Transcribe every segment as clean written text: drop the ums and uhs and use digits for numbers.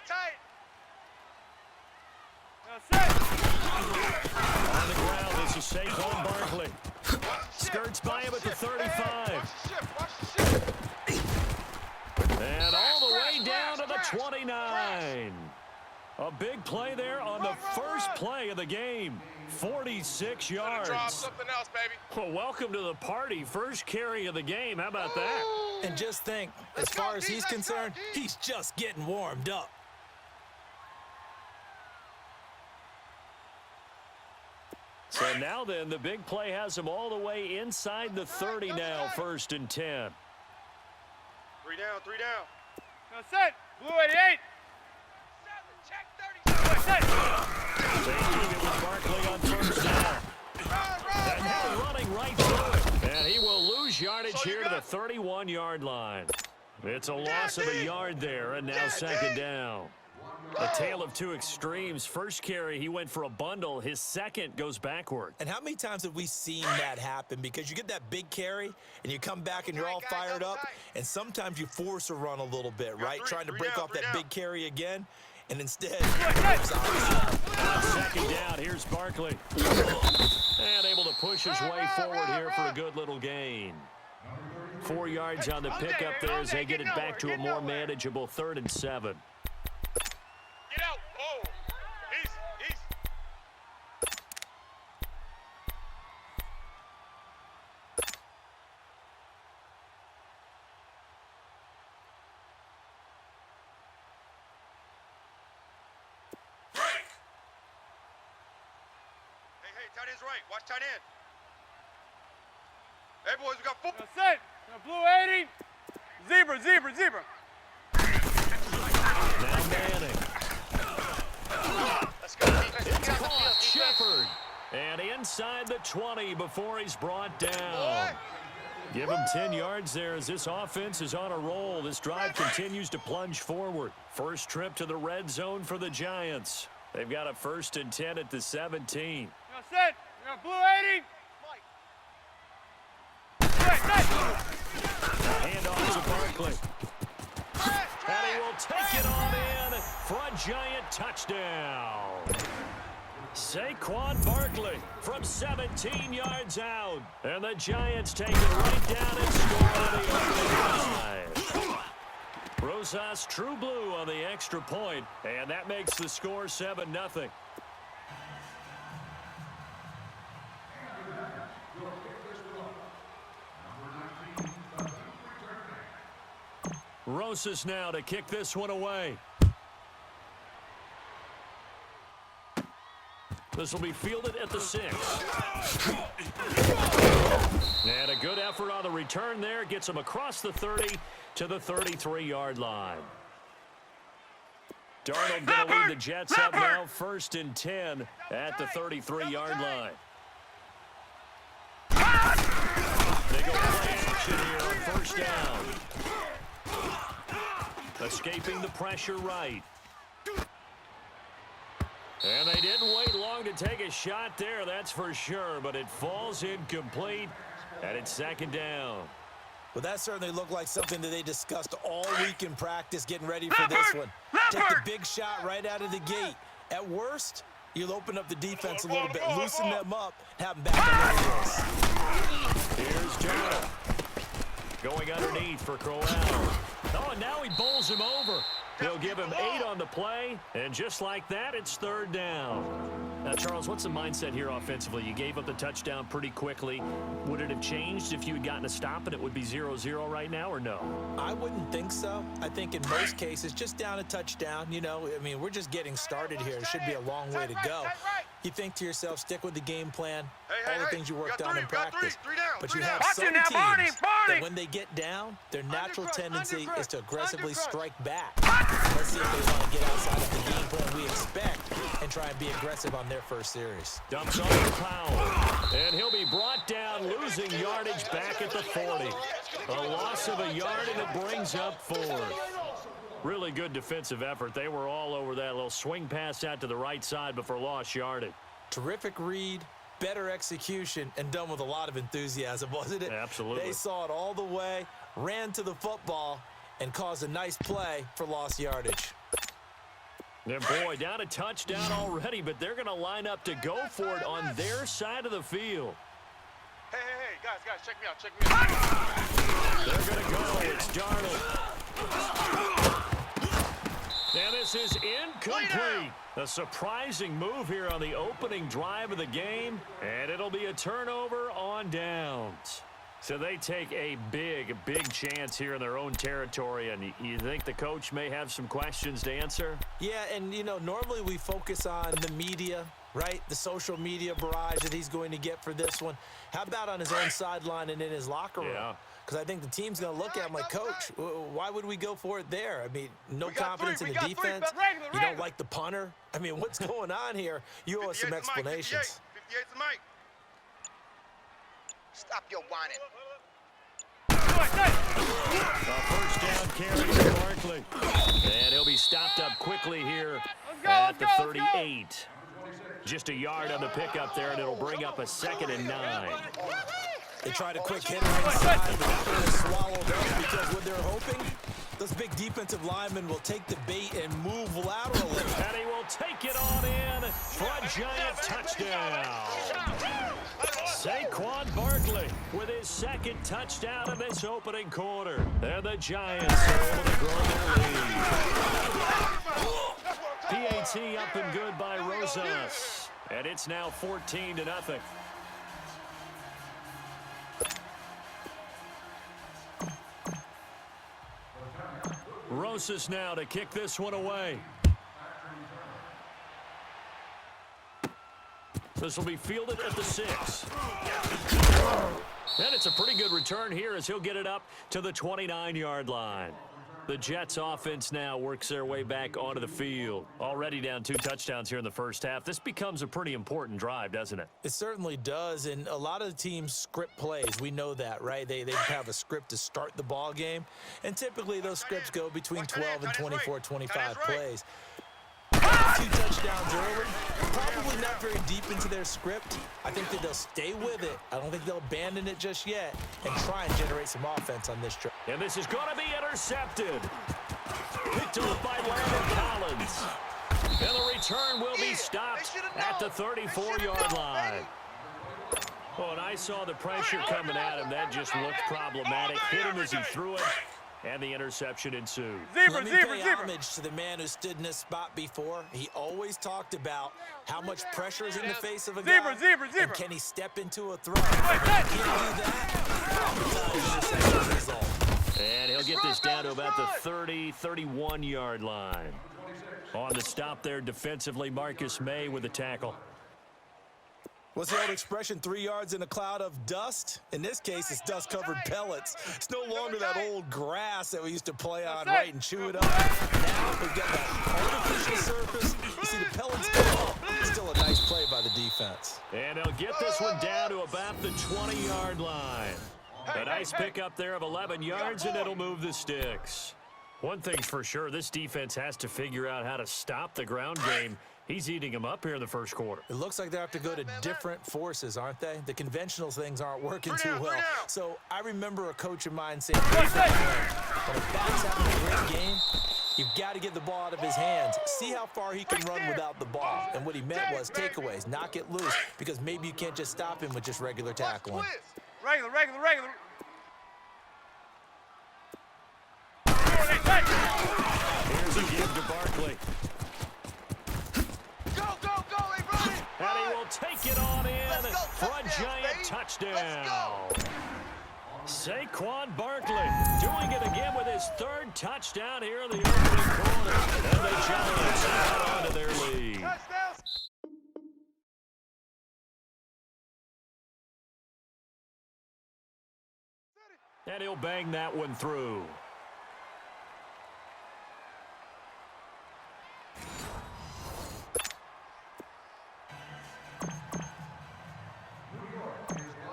On the ground, this is Saquon Barkley. Skirts by him at the 35. And all the way down to the 29. A big play there on the first play of the game. 46 yards. Well, welcome to the party. First carry of the game. How about that? And just think, as far as he's concerned, he's just getting warmed up. So now then, the big play has him all the way inside the 30 now, 1st and 10. 3 down, 3 down. Go set. Blue 88. Taking it with Barkley on 1st down. And now running right through it. And he will lose yardage here to the 31-yard line. It's a loss of a yard there, and now 2nd down. A tale of two extremes. First carry, he went for a bundle. His second goes backward. And how many times have we seen that happen? Because you get that big carry, and you come back and you're all fired up, and sometimes you force a run a little bit, right? Trying to break off that big carry again, and instead, on 2nd down, here's Barkley. And able to push his way forward here for a good little gain. 4 yards on the pickup there as they get it back to a more manageable 3rd and 7. Get out. Oh, easy. Break. Hey, tight end's right. Watch tight end. Hey, boys, we got 4. Go set. Blue 80. Zebra. Now Manning. Let's go. It's caught. Shepard. And inside the 20 before he's brought down. Give him 10 yards there as this offense is on a roll. This drive continues to plunge forward. First trip to the red zone for the Giants. They've got a 1st and 10 at the 17. Go set. Blue 80. Handoff to Barkley. And he will take it on in for a Giant touchdown. Saquon Barkley from 17 yards out. And the Giants take it right down and score on the opening drive. Rosas True Blue on the extra point, and that makes the score 7-0. Rosas now to kick this one away. This will be fielded at the 6. And a good effort on the return there. Gets him across the 30 to the 33-yard line. Darnold going to lead the Jets up now. 1st and 10 at the 33-yard line. They go play action here on 1st down. Escaping the pressure right. And they didn't wait long to take a shot there, that's for sure, but it falls incomplete, and it's 2nd down. Well, that certainly looked like something that they discussed all week in practice, getting ready for this one. Take the big shot right out of the gate. At worst, you'll open up the defense a little bit, loosen them up, have them back in the race. Here's Darnold. Going underneath for Crowell. Oh, and now he bowls him over. He'll give him 8 on the play, and just like that, it's 3rd down. Now, Charles, what's the mindset here offensively? You gave up the touchdown pretty quickly. Would it have changed if you had gotten a stop and it would be 0-0 right now, or no? I wouldn't think so. I think in most cases, just down a touchdown, you know, I mean, we're just getting started here. It should be a long way to go. You think to yourself, stick with the game plan, all the things you worked on in practice. But you have some teams that when they get down, their natural tendency is to aggressively strike back. Let's see if they want to get outside of the game plan we expect and try and be aggressive on their first series. Dumps on to Powell, and he'll be brought down, losing yardage back at the 40. A loss of a yard, and it brings up 4th. Really good defensive effort. They were all over that little swing pass out to the right side before lost yardage. Terrific read, better execution, and done with a lot of enthusiasm, wasn't it? Absolutely. They saw it all the way, ran to the football, and caused a nice play for lost yardage. And boy, down a touchdown already, but they're going to line up to go for it on their side of the field. Hey, guys, check me out. They're going to go. It's Darnold. And this is incomplete. A surprising move here on the opening drive of the game, and it'll be a turnover on downs. So they take a big chance here in their own territory, and you think the coach may have some questions to answer? Yeah, and, you know, normally we focus on the media, right? The social media barrage that he's going to get for this one. How about on his own sideline and in his locker room? Yeah. Because I think the team's going to look at him like, Coach, why would we go for it there? I mean, no confidence in the defense. You don't like the punter. I mean, what's going on here? You owe us some explanations. 58's the mic. Stop your whining. A first down carry for Barkley. And he'll be stopped up quickly here at the 38. Just a yard on the pickup there, and it'll bring up a 2nd and 9. They tried a quick hitter inside, but that one was swallowed up because what they're hoping, those big defensive linemen will take the bait and move laterally. And he will take it on in for a giant touchdown. Saquon Barkley with his 2nd touchdown in this opening quarter. And the Giants are able to grow their lead. PAT up and good by Rosas. And it's now 14-0. Rosas now to kick this one away. This will be fielded at the 6. And it's a pretty good return here as he'll get it up to the 29-yard line. The Jets offense now works their way back onto the field. Already down 2 touchdowns here in the first half. This becomes a pretty important drive, doesn't it? It certainly does, and a lot of the teams script plays. We know that, right? They have a script to start the ball game, and typically those scripts go between 12 and 24, 25 plays. 2 touchdowns early, probably not very deep into their script. I think that they'll stay with it. I don't think they'll abandon it just yet and try and generate some offense on this drive. And this is going to be intercepted. Picked off by Landon Collins. And the return will be stopped at the 34-yard line. Oh, and I saw the pressure coming at him. That just looked problematic. Hit him as he threw it. And the interception ensued. Let me pay homage to the man who stood in this spot before. He always talked about how much pressure is in the face of a guy. And can he step into a throw? If he can't do that, and he'll get this down to about the 30, 31-yard line. On the stop there defensively, Marcus May with the tackle. What's the old expression, 3 yards in a cloud of dust? In this case, it's dust-covered pellets. It's no longer that old grass that we used to play on, right, and chew it up. Now we've got that artificial surface. You see the pellets come up. Still a nice play by the defense. And they'll get this one down to about the 20-yard line. A nice pickup there of 11 yards, and it'll move the sticks. One thing's for sure, this defense has to figure out how to stop the ground game. He's eating them up here in the first quarter. It looks like they have to go to different forces, aren't they? The conventional things aren't working too well. So I remember a coach of mine saying, when a back's having a great game, you've got to get the ball out of his hands. See how far he can run without the ball. And what he meant was takeaways, knock it loose, because maybe you can't just stop him with just regular tackling. Regular. Here's a give to Barkley. And he will take it on in for a giant touchdown. Saquon Barkley doing it again with his 3rd touchdown here in the opening quarter. And the Giants add on to their lead. And he'll bang that one through.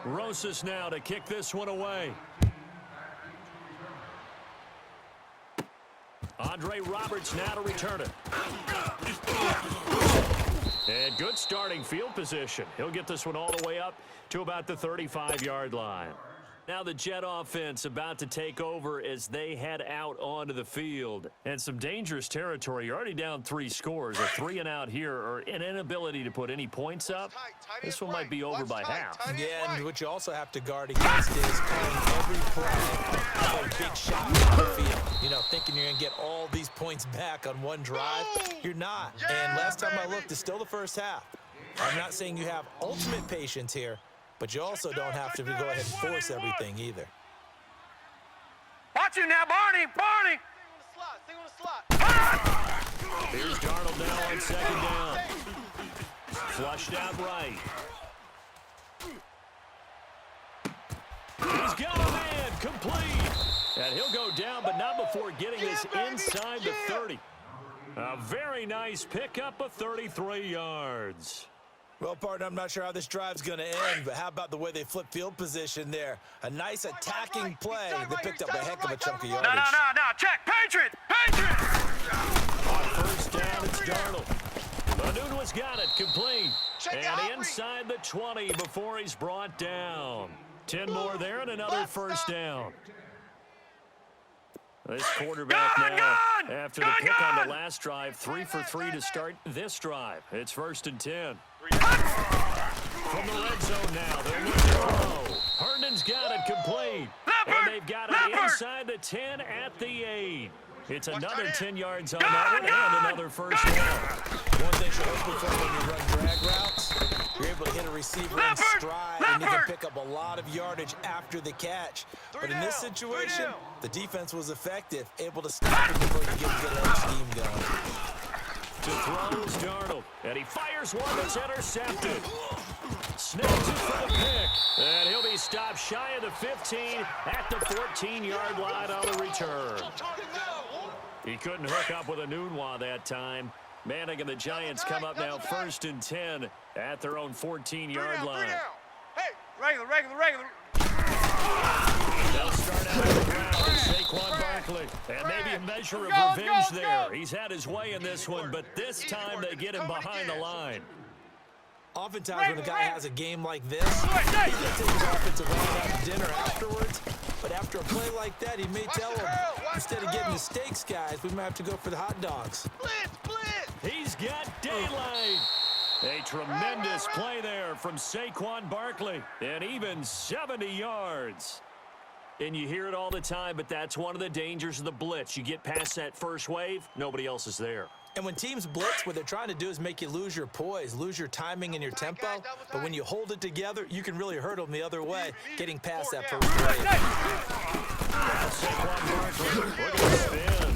Rosas now to kick this one away. Andre Roberts now to return it. And good starting field position. He'll get this one all the way up to about the 35-yard line. Now the Jet offense about to take over as they head out onto the field. And some dangerous territory. You're already down 3 scores. A 3-and-out here or an inability to put any points up. This one might be over by half. Yeah, and what you also have to guard against is calling every play a big shot on the field. You know, thinking you're going to get all these points back on one drive. You're not. And last time I looked, it's still the first half. I'm not saying you have ultimate patience here, but you also don't have to go ahead and force everything either. Watch you now, Barney! Barney! Stay on the slot. Here's Darnold now on 2nd down. Flushed out right. He's got a man complete. And he'll go down, but not before getting us inside the 30. A very nice pickup of 33 yards. Well, partner, I'm not sure how this drive's going to end, but how about the way they flip field position there? A nice attacking play. They picked up a heck of a chunk of yardage. No. Check. Patriot! Patriot! On 1st down, it's Darnold. Nunez got it, complete. And inside the 20 before he's brought down. 10 more there and another 1st down. This quarterback now, after the pick on the last drive, 3 for 3 to start this drive. It's 1st and 10. From the red zone now, they're looking to throw. Herndon's got it complete. And they've got it inside the 10 at the 8. It's another 10 yards on that one and another 1st down. One thing you're hoping for when you run drag routes, you're able to hit a receiver in stride and you can pick up a lot of yardage after the catch. But in this situation, the defense was effective, able to stop it before you get a good edge scheme going. To throw is Darnold, and he fires one that's intercepted. Snags it for the pick, and he'll be stopped shy of the 15 at the 14-yard line on the return. He couldn't hook up with a Nunez that time. Manning and the Giants come up now 1st and 10 at their own 14-yard line. Hey, regular. They'll start out on the ground with Saquon Barkley. And maybe a measure of revenge there. He's had his way in this one, but this time they get him behind the line. Oftentimes when a guy has a game like this, he's going to take his offensive line out to dinner afterwards. But after a play like that, he may tell him, instead of getting the steaks, guys, we might have to go for the hot dogs. He's got daylight. A tremendous play there from Saquon Barkley. And even 70 yards. And you hear it all the time, but that's one of the dangers of the blitz. You get past that first wave, nobody else is there. And when teams blitz, what they're trying to do is make you lose your poise, lose your timing and your tempo. But when you hold it together, you can really hurt them the other way, getting past that first wave. Saquon Barkley, look at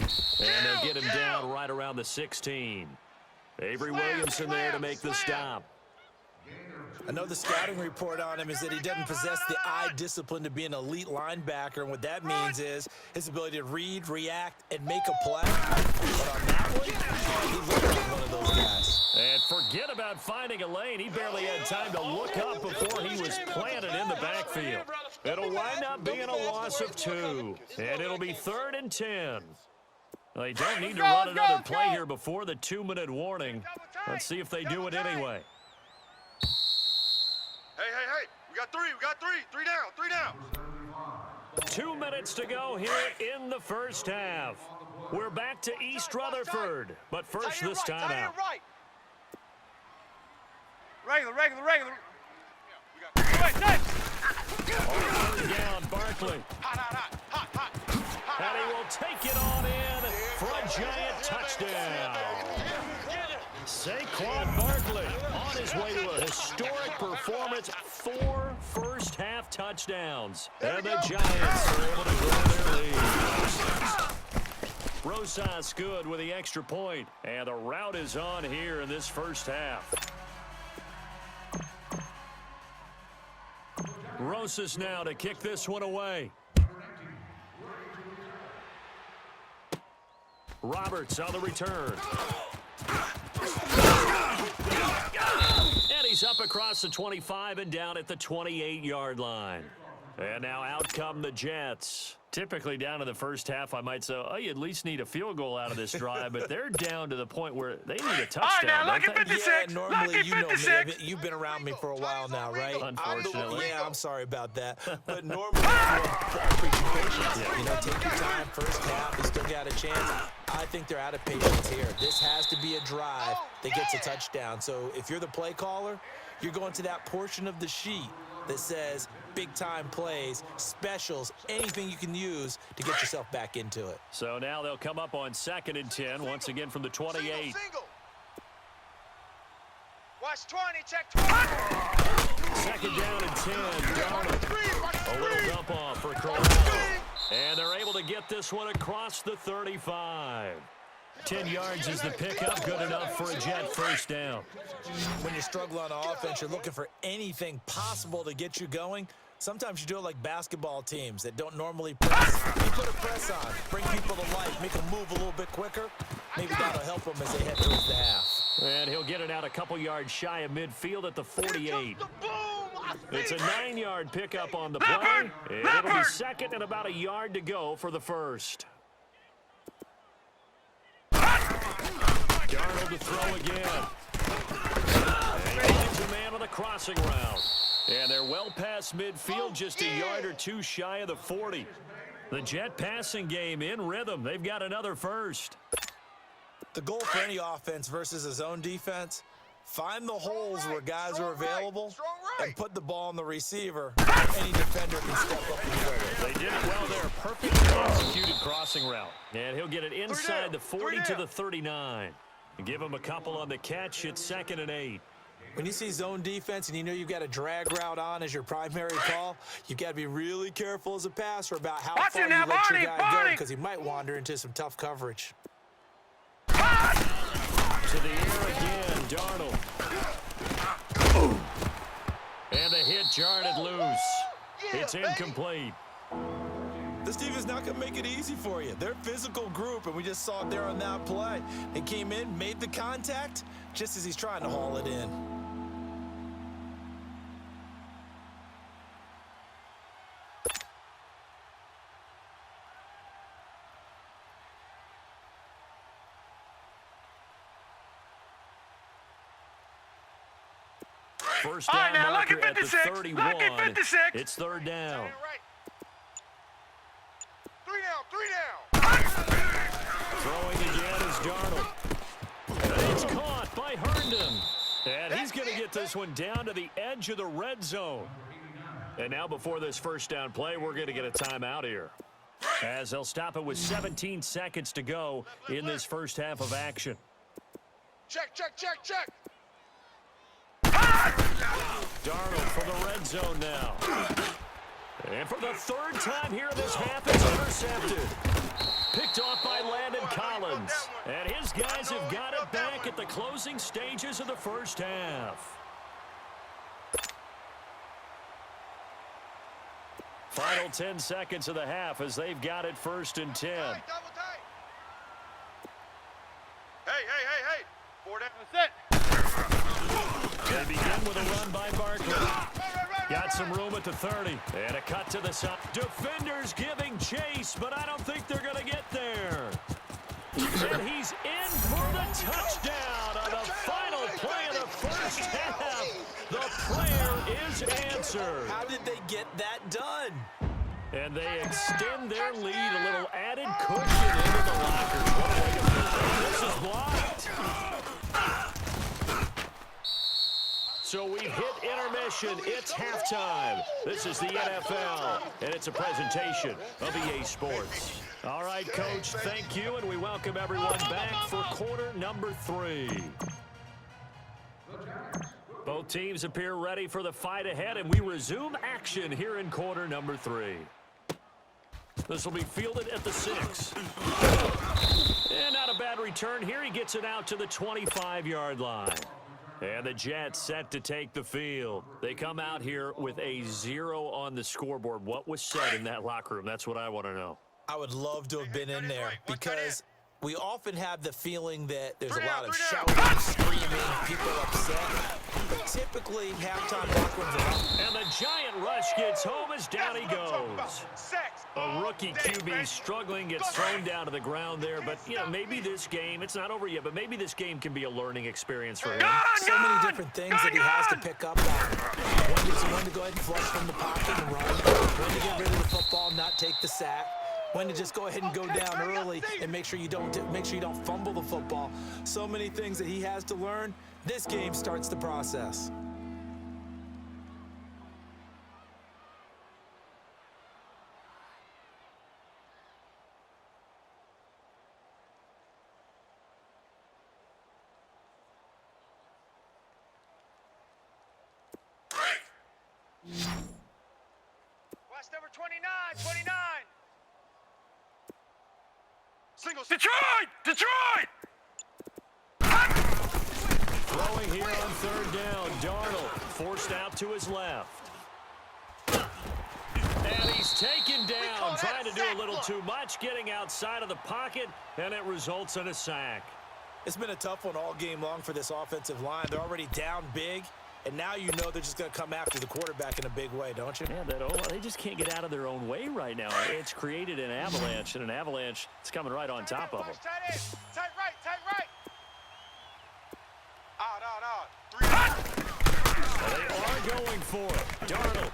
the spin. And they'll get him down right around the 16. Avery Williamson there to make the stop. I know the scouting report on him is that he doesn't possess the eye discipline to be an elite linebacker, and what that means is his ability to read, react, and make a play. But on that one, he looked like one of those guys. And forget about finding a lane. He barely had time to look up before he was planted in the backfield. It'll wind up being a loss of 2, and it'll be 3rd and 10. They don't need to run another play here before the 2-minute warning. Let's see if they do it anyway. Hey. We got three. 3 down. 2 minutes to go here in the first half. We're back to East Rutherford, but first this time out. Regular. On down, Barkley. Hot. And he will take it on in for a giant touchdown. Saquon Barkley on his way to a historic performance, 4 first-half touchdowns. And the Giants are able to grow their lead. Rosas good with the extra point, and the route is on here in this first half. Rosas now to kick this one away. Roberts on the return. And he's up across the 25 and down at the 28-yard line. And now out come the Jets. Typically down to the first half, I might say, oh, you at least need a field goal out of this drive, but they're down to the point where they need a touchdown, now, don't they? Yeah, normally, you know me. You've been around me for a while now, right? Unfortunately. I'm sorry about that. But normally, I preach patience. Yeah. You know, take your time. First half, you still got a chance. I think they're out of patience here. This has to be a drive that gets a touchdown. So if you're the play caller, you're going to that portion of the sheet that says big-time plays, specials, anything you can use to get yourself back into it. So now they'll come up on 2nd and 10, once again from the 28. Single. Watch 20, check 20. 2nd down and 10. Darnold. A little dump off for Corral. And they're able to get this one across the 35. 10 yards is the pickup, good enough for a Jet first down. When you struggle on offense, you're looking for anything possible to get you going. Sometimes you do it like basketball teams that don't normally press. You put a press on, bring people to life, make them move a little bit quicker. Maybe that'll help them as they head towards the half. And he'll get it out a couple yards shy of midfield at the 48. It's a 9-yard pickup on the play. It'll be 2nd and about a yard to go for the first. Darnold to throw again. And finds a man with a crossing route. And they're well past midfield, just a yard or two shy of the 40. The Jet passing game in rhythm. They've got another first. The goal for any offense versus a zone defense, find the holes where guys are available and put the ball on the receiver. Any defender can step up and fill it. They did it well there. Perfectly executed crossing route. And he'll get it inside the 40 to the 39. Give him a couple on the catch. It's 2nd and 8. When you see zone defense and you know you've got a drag route on as your primary call, you've got to be really careful as a passer about how far you let your guy go because he might wander into some tough coverage. To the air again, Darnold. And the hit jarred it loose. It's incomplete. This team is not going to make it easy for you. They're a physical group, and we just saw it there on that play. They came in, made the contact, just as he's trying to haul it in. First down marker at the 31. It's 3rd down. Three down. Throwing again is Darnold. And it's caught by Herndon. And he's going to get this one down to the edge of the red zone. And now before this first down play, we're going to get a timeout here, as they'll stop it with 17 seconds to go in this first half of action. Check. Darnold for the red zone now. And for the 3rd time here in this half, it's intercepted. Picked off by Landon Collins. And his guys have got it back at the closing stages of the first half. Final 10 seconds of the half as they've got it 1st and 10. Double tight. Hey. 4 down. That's it. They begin with a run by Barkley. Got some room at the 30. And a cut to the side. Defenders giving chase, but I don't think they're going to get there. And he's in for the touchdown on the final play of the first half. The prayer is answered. How did they get that done? And they extend their lead, a little added cushion into the lockers. What a way to finish. This is blocked. So we hit intermission. It's halftime. This is the NFL, and it's a presentation of EA Sports. All right, Coach, thank you, and we welcome everyone back for quarter number 3. Both teams appear ready for the fight ahead, and we resume action here in quarter number 3. This will be fielded at the 6. And not a bad return here. He gets it out to the 25-yard line. And the Jets set to take the field. They come out here with a 0 on the scoreboard. What was said in that locker room? That's what I want to know. I would love to have been in there because we often have the feeling that there's a lot of shouting, screaming, people upset. But typically, halftime locker rooms are up. And the giant rush gets home as down he goes. A rookie QB struggling, gets thrown down to the ground there. But, you know, maybe this game, it's not over yet, but maybe this game can be a learning experience for him. So many different things that he has to pick up on. When to go ahead and flush from the pocket and run. When to get rid of the football, not take the sack. When to just go ahead and go down early and make sure you don't fumble the football. So many things that he has to learn. This game starts the process. Watch number 29. Singles. Detroit! Throwing here on third down. Darnold forced out to his left. And he's taken down, trying to do a little too much, getting outside of the pocket, and it results in a sack. It's been a tough one all game long for this offensive line. They're already down big, and now you know they're just going to come after the quarterback in a big way, don't you? Yeah, they just can't get out of their own way right now. It's created an avalanche, and an avalanche is coming right on top of them. Tight right. Out. 3 They are going for it. Darnold.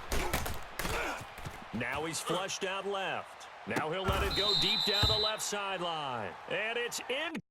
Now he's flushed out left. Now he'll let it go deep down the left sideline. And it's in.